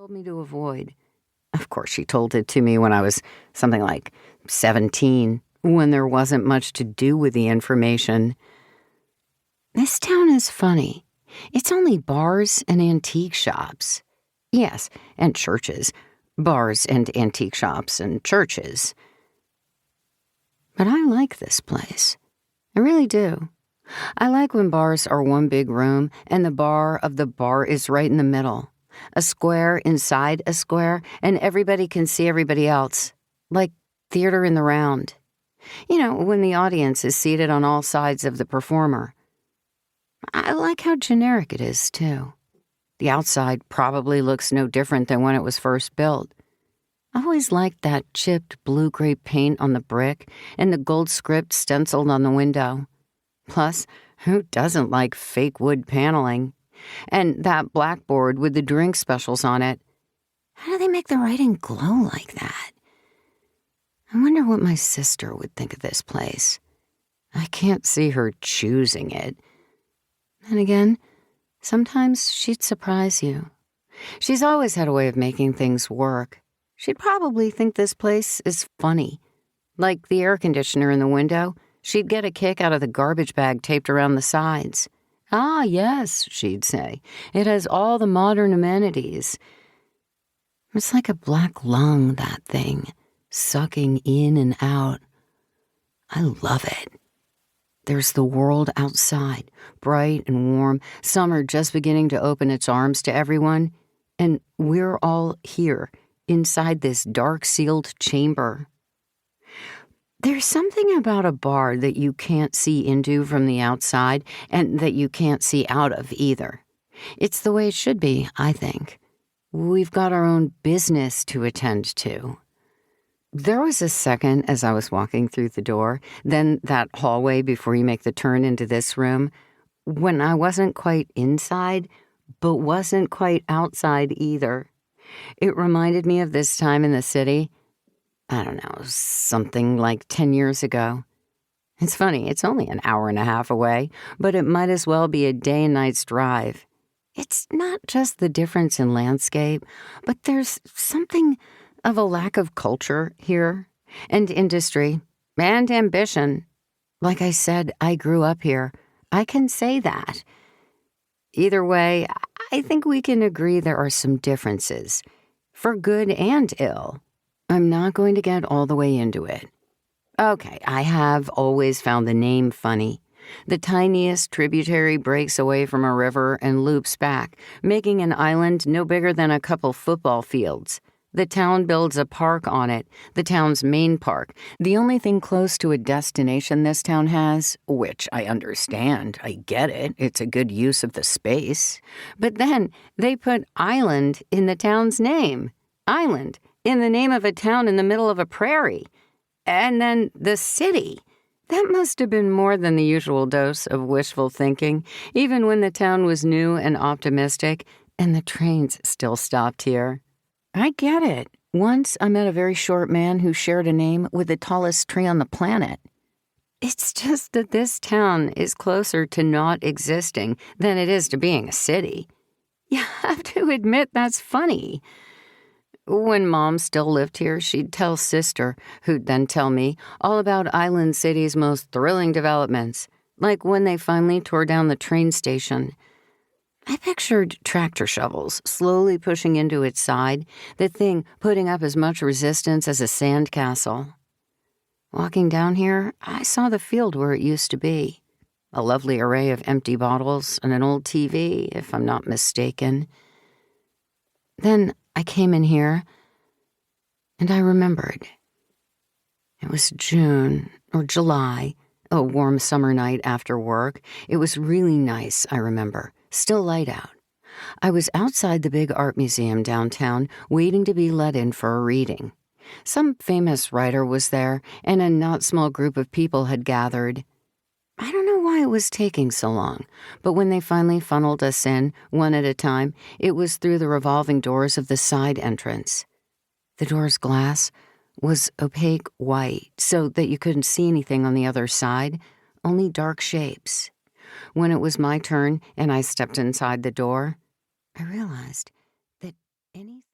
told me to avoid. Of course, she told it to me when I was something like 17, when there wasn't much to do with the information. This town is funny. It's only bars and antique shops. Yes, and churches. Bars and antique shops and churches. But I like this place. I really do. I like when bars are one big room and the bar of the bar is right in the middle. A square inside a square, and everybody can see everybody else. Like theater in the round. You know, when the audience is seated on all sides of the performer. I like how generic it is, too. The outside probably looks no different than when it was first built. I always liked that chipped blue-gray paint on the brick and the gold script stenciled on the window. Plus, who doesn't like fake wood paneling? And that blackboard with the drink specials on it. How do they make the writing glow like that? I wonder what my sister would think of this place. I can't see her choosing it. And again, sometimes she'd surprise you. She's always had a way of making things work. She'd probably think this place is funny. Like the air conditioner in the window, she'd get a kick out of the garbage bag taped around the sides. Ah, yes, she'd say. It has all the modern amenities. It's like a black lung, that thing, sucking in and out. I love it. There's the world outside, bright and warm. Summer just beginning to open its arms to everyone. And we're all here, inside this dark, sealed chamber. There's something about a bar that you can't see into from the outside and that you can't see out of either. It's the way it should be, I think. We've got our own business to attend to. There was a second as I was walking through the door, then that hallway before you make the turn into this room, when I wasn't quite inside, but wasn't quite outside either. It reminded me of this time in the city. I don't know, something like 10 years ago. It's funny, it's only an hour and a half away, but it might as well be a day and night's drive. It's not just the difference in landscape, but there's something of a lack of culture here, and industry, and ambition. Like I said, I grew up here. I can say that. Either way, I think we can agree there are some differences, for good and ill. I'm not going to get all the way into it. Okay, I have always found the name funny. The tiniest tributary breaks away from a river and loops back, making an island no bigger than a couple football fields. The town builds a park on it, the town's main park, the only thing close to a destination this town has, which I understand, I get it, it's a good use of the space. But then they put island in the town's name. Island, in the name of a town in the middle of a prairie. And then the city. That must have been more than the usual dose of wishful thinking, even when the town was new and optimistic, and the trains still stopped here. I get it. Once I met a very short man who shared a name with the tallest tree on the planet. It's just that this town is closer to not existing than it is to being a city. You have to admit that's funny. When Mom still lived here, she'd tell Sister, who'd then tell me, all about Island City's most thrilling developments, like when they finally tore down the train station. I pictured tractor shovels slowly pushing into its side, the thing putting up as much resistance as a sandcastle. Walking down here, I saw the field where it used to be. A lovely array of empty bottles and an old TV, if I'm not mistaken. Then I came in here, and I remembered. It was June or July, a warm summer night after work. It was really nice, I remember. Still light out. I was outside the big art museum downtown, waiting to be let in for a reading. Some famous writer was there, and a not small group of people had gathered. I don't know why it was taking so long, but when they finally funneled us in, one at a time, it was through the revolving doors of the side entrance. The door's glass was opaque white, so that you couldn't see anything on the other side, only dark shapes. When it was my turn and I stepped inside the door, I realized